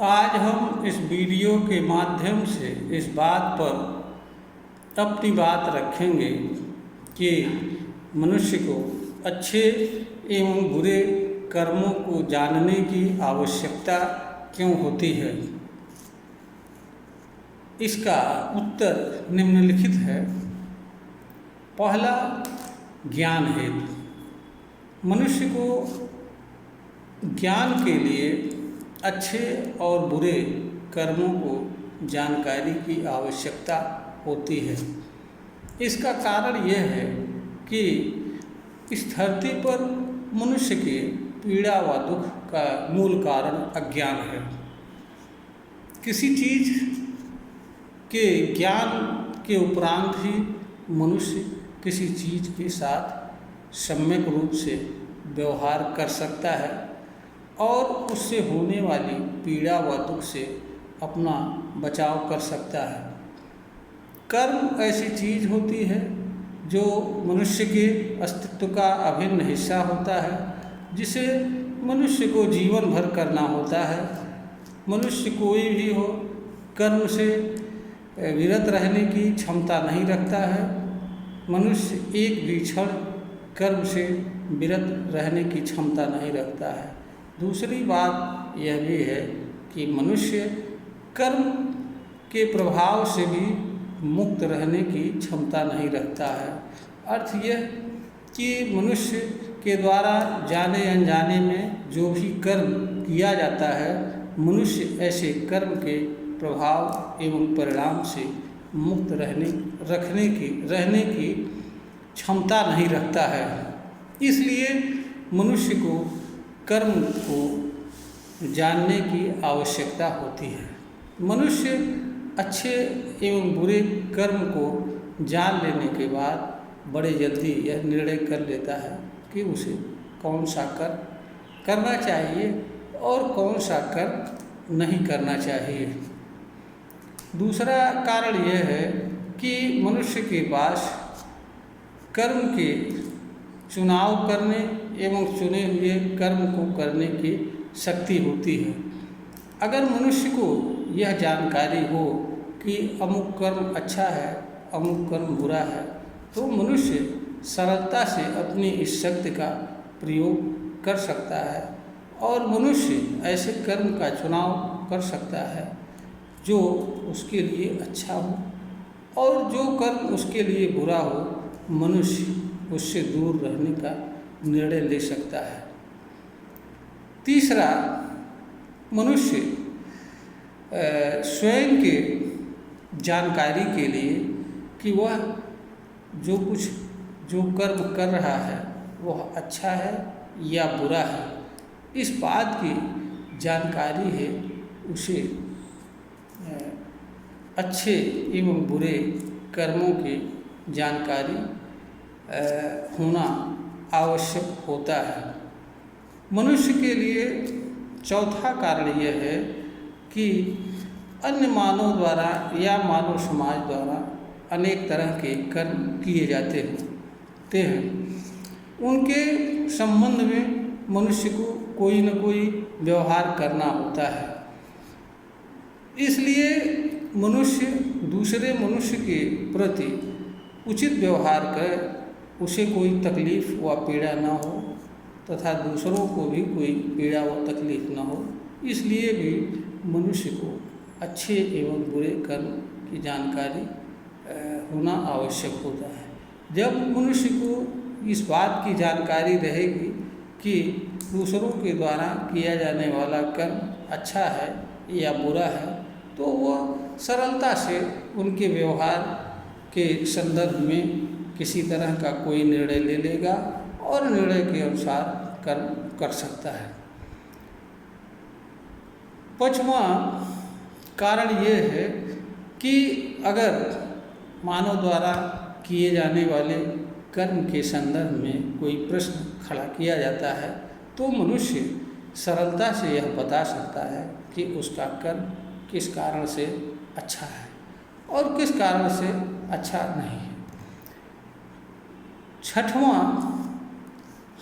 आज हम इस वीडियो के माध्यम से इस बात पर अपनी बात रखेंगे कि मनुष्य को अच्छे एवं बुरे कर्मों को जानने की आवश्यकता क्यों होती है। इसका उत्तर निम्नलिखित है। पहला, ज्ञान हेतु। मनुष्य को ज्ञान के लिए अच्छे और बुरे कर्मों को जानकारी की आवश्यकता होती है। इसका कारण यह है कि इस धरती पर मनुष्य के पीड़ा व दुख का मूल कारण अज्ञान है। किसी चीज़ के ज्ञान के उपरांत ही मनुष्य किसी चीज़ के साथ सम्यक रूप से व्यवहार कर सकता है और उससे होने वाली पीड़ा व दुख से अपना बचाव कर सकता है। कर्म ऐसी चीज़ होती है जो मनुष्य के अस्तित्व का अभिन्न हिस्सा होता है, जिसे मनुष्य को जीवन भर करना होता है। मनुष्य कोई भी हो, कर्म से विरत रहने की क्षमता नहीं रखता है। मनुष्य एक भी क्षण कर्म से विरत रहने की क्षमता नहीं रखता है। दूसरी बात यह भी है कि मनुष्य कर्म के प्रभाव से भी मुक्त रहने की क्षमता नहीं रखता है। अर्थ यह कि मनुष्य के द्वारा जाने अनजाने में जो भी कर्म किया जाता है, मनुष्य ऐसे कर्म के प्रभाव एवं परिणाम से मुक्त रहने की क्षमता नहीं रखता है। इसलिए मनुष्य को कर्म को जानने की आवश्यकता होती है। मनुष्य अच्छे एवं बुरे कर्म को जान लेने के बाद बड़े जल्दी यह निर्णय कर लेता है कि उसे कौन सा कर्म करना चाहिए और कौन सा कर्म नहीं करना चाहिए। दूसरा कारण यह है कि मनुष्य के पास कर्म के चुनाव करने एवं चुने हुए कर्म को करने की शक्ति होती है। अगर मनुष्य को यह जानकारी हो कि अमुक कर्म अच्छा है, अमुक कर्म बुरा है, तो मनुष्य सरलता से अपनी इस शक्ति का प्रयोग कर सकता है और मनुष्य ऐसे कर्म का चुनाव कर सकता है जो उसके लिए अच्छा हो, और जो कर्म उसके लिए बुरा हो, मनुष्य उससे दूर रहने का निर्णय ले सकता है। तीसरा, मनुष्य स्वयं के जानकारी के लिए कि वह जो कर्म कर रहा है वह अच्छा है या बुरा है, इस बात की जानकारी है उसे अच्छे एवं बुरे कर्मों की जानकारी होना आवश्यक होता है। मनुष्य के लिए चौथा कारण यह है कि अन्य मानव द्वारा या मानव समाज द्वारा अनेक तरह के कर्म किए जाते हैं। उनके संबंध में मनुष्य को कोई न कोई व्यवहार करना होता है। इसलिए मनुष्य दूसरे मनुष्य के प्रति उचित व्यवहार करे, उसे कोई तकलीफ व पीड़ा न हो तथा दूसरों को भी कोई पीड़ा व तकलीफ न हो। इसलिए भी मनुष्य को अच्छे एवं बुरे कर्म की जानकारी होना आवश्यक होता है। जब मनुष्य को इस बात की जानकारी रहेगी कि दूसरों के द्वारा किया जाने वाला कर्म अच्छा है या बुरा है, तो वह सरलता से उनके व्यवहार के संदर्भ में किसी तरह का कोई निर्णय ले लेगा और निर्णय के अनुसार कर्म कर सकता है। पांचवां कारण यह है कि अगर मानव द्वारा किए जाने वाले कर्म के संदर्भ में कोई प्रश्न खड़ा किया जाता है, तो मनुष्य सरलता से यह बता सकता है कि उसका कर्म किस कारण से अच्छा है और किस कारण से अच्छा नहीं है। छठवां,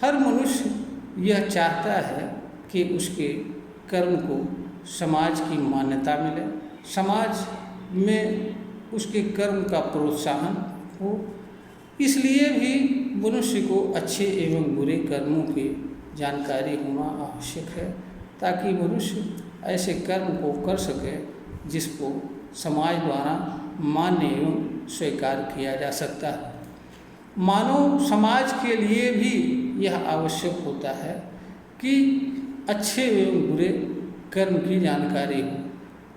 हर मनुष्य यह चाहता है कि उसके कर्म को समाज की मान्यता मिले, समाज में उसके कर्म का प्रोत्साहन हो। इसलिए भी मनुष्य को अच्छे एवं बुरे कर्मों की जानकारी होना आवश्यक है, ताकि मनुष्य ऐसे कर्म को कर सके जिसको समाज द्वारा मान्य एवं स्वीकार किया जा सकता है। मानव समाज के लिए भी यह आवश्यक होता है कि अच्छे एवं बुरे कर्म की जानकारी हो,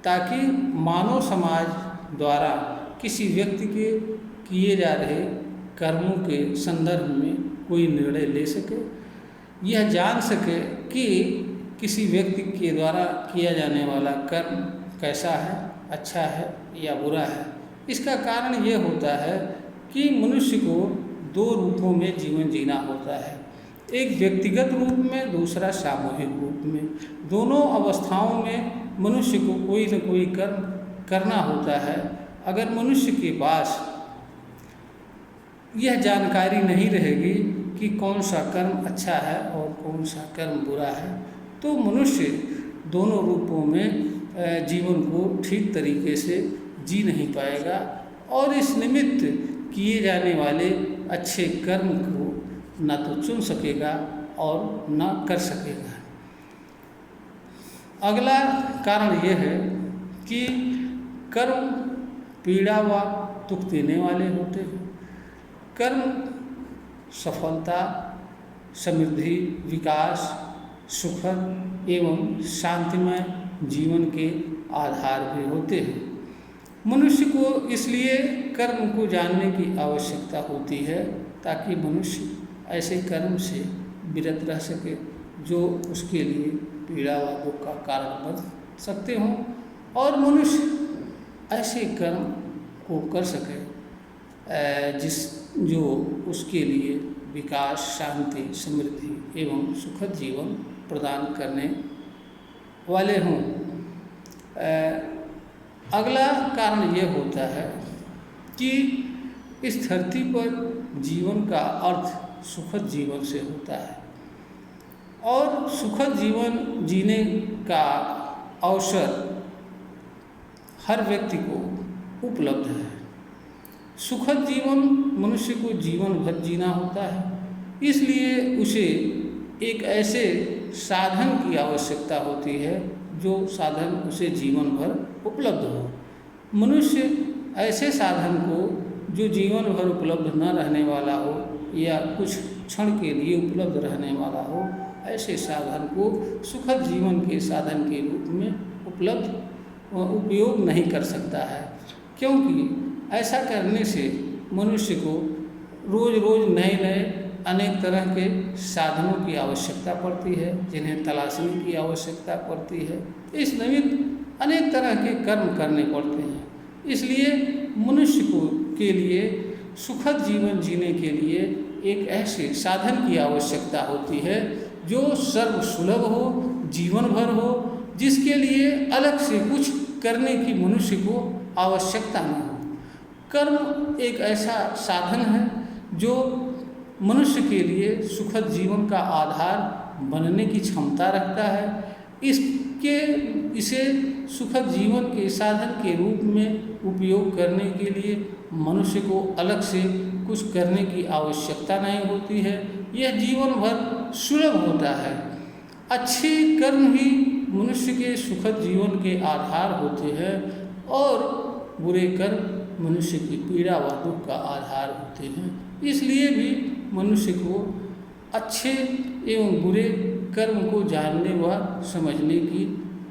ताकि मानव समाज द्वारा किसी व्यक्ति के किए जा रहे कर्मों के संदर्भ में कोई निर्णय ले सके, यह जान सके कि किसी व्यक्ति के द्वारा किया जाने वाला कर्म कैसा है, अच्छा है या बुरा है। इसका कारण यह होता है कि मनुष्य को दो रूपों में जीवन जीना होता है, एक व्यक्तिगत रूप में, दूसरा सामूहिक रूप में। दोनों अवस्थाओं में मनुष्य को कोई न कोई कर्म करना होता है। अगर मनुष्य के पास यह जानकारी नहीं रहेगी कि कौन सा कर्म अच्छा है और कौन सा कर्म बुरा है, तो मनुष्य दोनों रूपों में जीवन को ठीक तरीके से जी नहीं पाएगा और इस निमित्त किए जाने वाले अच्छे कर्म को न तो चुन सकेगा और न कर सकेगा। अगला कारण यह है कि कर्म पीड़ा व दुख देने वाले होते हैं। कर्म सफलता, समृद्धि, विकास, सुखद एवं शांतिमय जीवन के आधार भी होते हैं। मनुष्य को इसलिए कर्म को जानने की आवश्यकता होती है ताकि मनुष्य ऐसे कर्म से विरत रह सके जो उसके लिए पीड़ा व दुख का कारण बन सकते हों, और मनुष्य ऐसे कर्म को कर सके जो उसके लिए विकास, शांति, समृद्धि एवं सुखद जीवन प्रदान करने वाले हों। अगला कारण यह होता है कि इस धरती पर जीवन का अर्थ सुखद जीवन से होता है और सुखद जीवन जीने का अवसर हर व्यक्ति को उपलब्ध है। सुखद जीवन मनुष्य को जीवन भर जीना होता है, इसलिए उसे एक ऐसे साधन की आवश्यकता होती है जो साधन उसे जीवन भर उपलब्ध हो। मनुष्य ऐसे साधन को जो जीवन भर उपलब्ध न रहने वाला हो या कुछ क्षण के लिए उपलब्ध रहने वाला हो, ऐसे साधन को सुखद जीवन के साधन के रूप में उपयोग नहीं कर सकता है, क्योंकि ऐसा करने से मनुष्य को रोज़ रोज़ नए नए अनेक तरह के साधनों की आवश्यकता पड़ती है, जिन्हें तलाशने की आवश्यकता पड़ती है। इस निमित्त अनेक तरह के कर्म करने पड़ते हैं। इसलिए मनुष्य के लिए सुखद जीवन जीने के लिए एक ऐसे साधन की आवश्यकता होती है जो सर्वसुलभ हो, जीवन भर हो, जिसके लिए अलग से कुछ करने की मनुष्य को आवश्यकता न हो। कर्म एक ऐसा साधन है जो मनुष्य के लिए सुखद जीवन का आधार बनने की क्षमता रखता है। इसे सुखद जीवन के साधन के रूप में उपयोग करने के लिए मनुष्य को अलग से कुछ करने की आवश्यकता नहीं होती है। यह जीवन भर सुलभ होता है। अच्छे कर्म ही मनुष्य के सुखद जीवन के आधार होते हैं और बुरे कर्म मनुष्य की पीड़ा व दुख का आधार होते हैं। इसलिए भी मनुष्य को अच्छे एवं बुरे कर्म को जानने व समझने की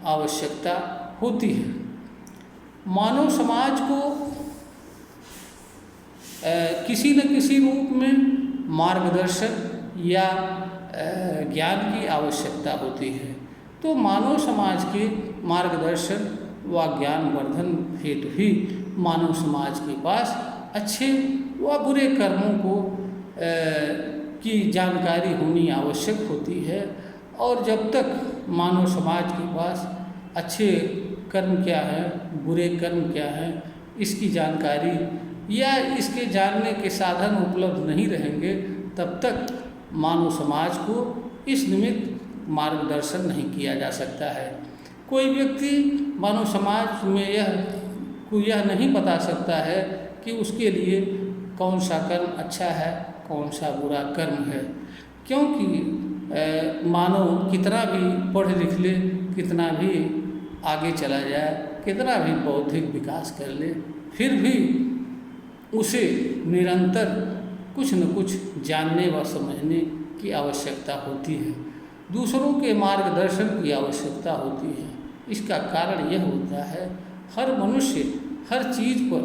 आवश्यकता होती है। मानव समाज को किसी न किसी रूप में मार्गदर्शन या ज्ञान की आवश्यकता होती है, तो मानव समाज के मार्गदर्शन व ज्ञानवर्धन हेतु ही मानव समाज के पास अच्छे व बुरे कर्मों को की जानकारी होनी आवश्यक होती है। और जब तक मानव समाज के पास अच्छे कर्म क्या है, बुरे कर्म क्या है, इसकी जानकारी या इसके जानने के साधन उपलब्ध नहीं रहेंगे, तब तक मानव समाज को इस निमित्त मार्गदर्शन नहीं किया जा सकता है। कोई व्यक्ति मानव समाज में यह नहीं बता सकता है कि उसके लिए कौन सा कर्म अच्छा है, कौन सा बुरा कर्म है, क्योंकि मानव कितना भी पढ़ लिख ले, कितना भी आगे चला जाए, कितना भी बौद्धिक विकास कर ले, फिर भी उसे निरंतर कुछ न कुछ जानने व समझने की आवश्यकता होती है। दूसरों के मार्गदर्शन की आवश्यकता होती है। इसका कारण यह होता है, हर मनुष्य हर चीज़ पर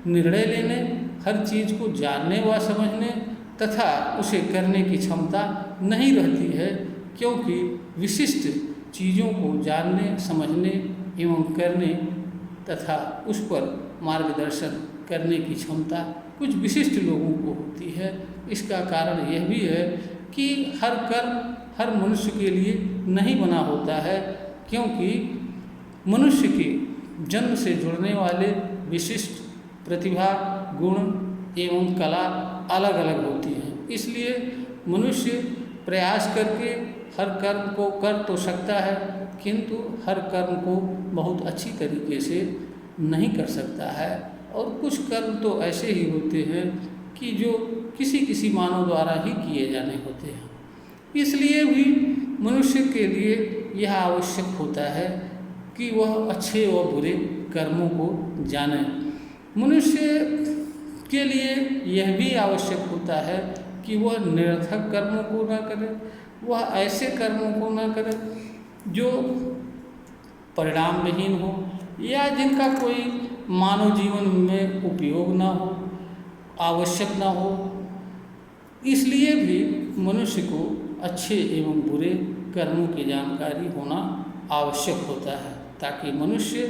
निर्णय लेने, हर चीज़ को जानने व समझने तथा उसे करने की क्षमता नहीं रहती है, क्योंकि विशिष्ट चीज़ों को जानने, समझने एवं करने तथा उस पर मार्गदर्शन करने की क्षमता कुछ विशिष्ट लोगों को होती है। इसका कारण यह भी है कि हर कर्म हर मनुष्य के लिए नहीं बना होता है, क्योंकि मनुष्य के जन्म से जुड़ने वाले विशिष्ट प्रतिभा, गुण एवं कला अलग अलग होती हैं। इसलिए मनुष्य प्रयास करके हर कर्म को कर तो सकता है, किंतु हर कर्म को बहुत अच्छी तरीके से नहीं कर सकता है। और कुछ कर्म तो ऐसे ही होते हैं कि जो किसी किसी मानव द्वारा ही किए जाने होते हैं। इसलिए भी मनुष्य के लिए यह आवश्यक होता है कि वह अच्छे व बुरे कर्मों को जाने। मनुष्य के लिए यह भी आवश्यक होता है कि वह निरर्थक कर्मों को न करे, वह ऐसे कर्मों को न करे जो परिणाम विहीन हो या जिनका कोई मानव जीवन में उपयोग ना हो, आवश्यक ना हो। इसलिए भी मनुष्य को अच्छे एवं बुरे कर्मों की जानकारी होना आवश्यक होता है, ताकि मनुष्य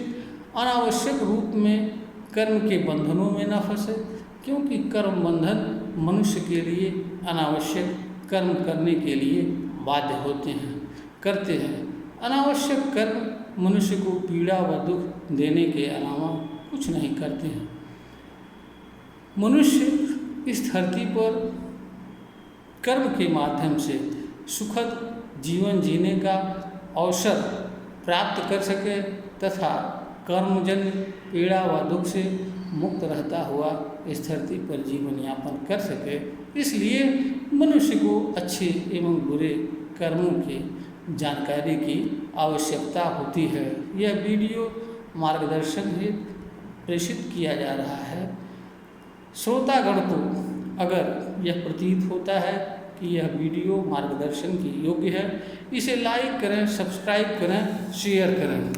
अनावश्यक रूप में कर्म के बंधनों में न फंसे, क्योंकि कर्म बंधन मनुष्य के लिए अनावश्यक कर्म करने के लिए बाध्य करते हैं। अनावश्यक कर्म मनुष्य को पीड़ा व दुख देने के अलावा कुछ नहीं करते हैं। मनुष्य इस धरती पर कर्म के माध्यम से सुखद जीवन जीने का अवसर प्राप्त कर सके तथा कर्मजन्य पीड़ा व दुख से मुक्त रहता हुआ इस धरती पर जीवन यापन कर सके। इसलिए मनुष्य को अच्छे एवं बुरे कर्मों की जानकारी की आवश्यकता होती है। यह वीडियो मार्गदर्शन हेतु प्रेषित किया जा रहा है। श्रोतागण को अगर यह प्रतीत होता है कि यह वीडियो मार्गदर्शन की योग्य है, इसे लाइक करें, सब्सक्राइब करें, शेयर करें।